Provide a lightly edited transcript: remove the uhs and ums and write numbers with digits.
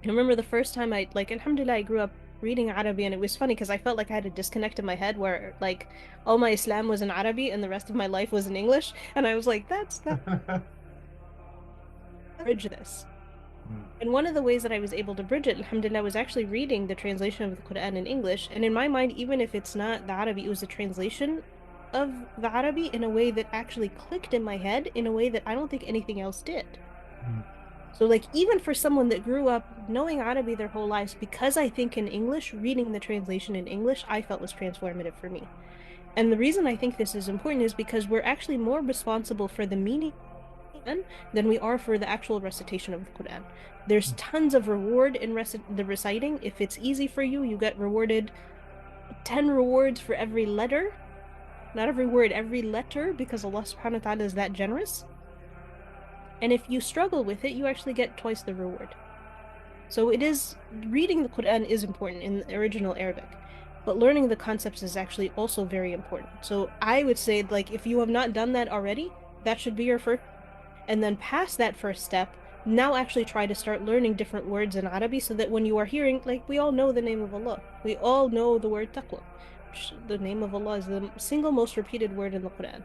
I remember the first time alhamdulillah, I grew up reading Arabic, and it was funny because I felt like I had a disconnect in my head where like all my Islam was in Arabic and the rest of my life was in English. And I was like, that's that bridge this. Mm. And one of the ways that I was able to bridge it, alhamdulillah, was actually reading the translation of the Quran in English. And in my mind, even if it's not the Arabic, it was a translation of the Arabic in a way that actually clicked in my head in a way that I don't think anything else did. Mm. So, like, even for someone that grew up knowing Arabic their whole lives, because I think in English, reading the translation in English, I felt was transformative for me. And the reason I think this is important is because we're actually more responsible for the meaning than we are for the actual recitation of the Quran. There's tons of reward in the reciting. If it's easy for you, you get rewarded 10 rewards for every letter. Not every word, every letter, because Allah subhanahu wa ta'ala is that generous. And if you struggle with it, you actually get twice the reward. So it is reading the Quran is important in the original Arabic, but learning the concepts is actually also very important. So I would say, like, if you have not done that already, that should be your first. And then past that first step, now actually try to start learning different words in Arabic so that when you are hearing, like, we all know the name of Allah. We all know the word taqwa. The name of Allah is the single most repeated word in the Quran.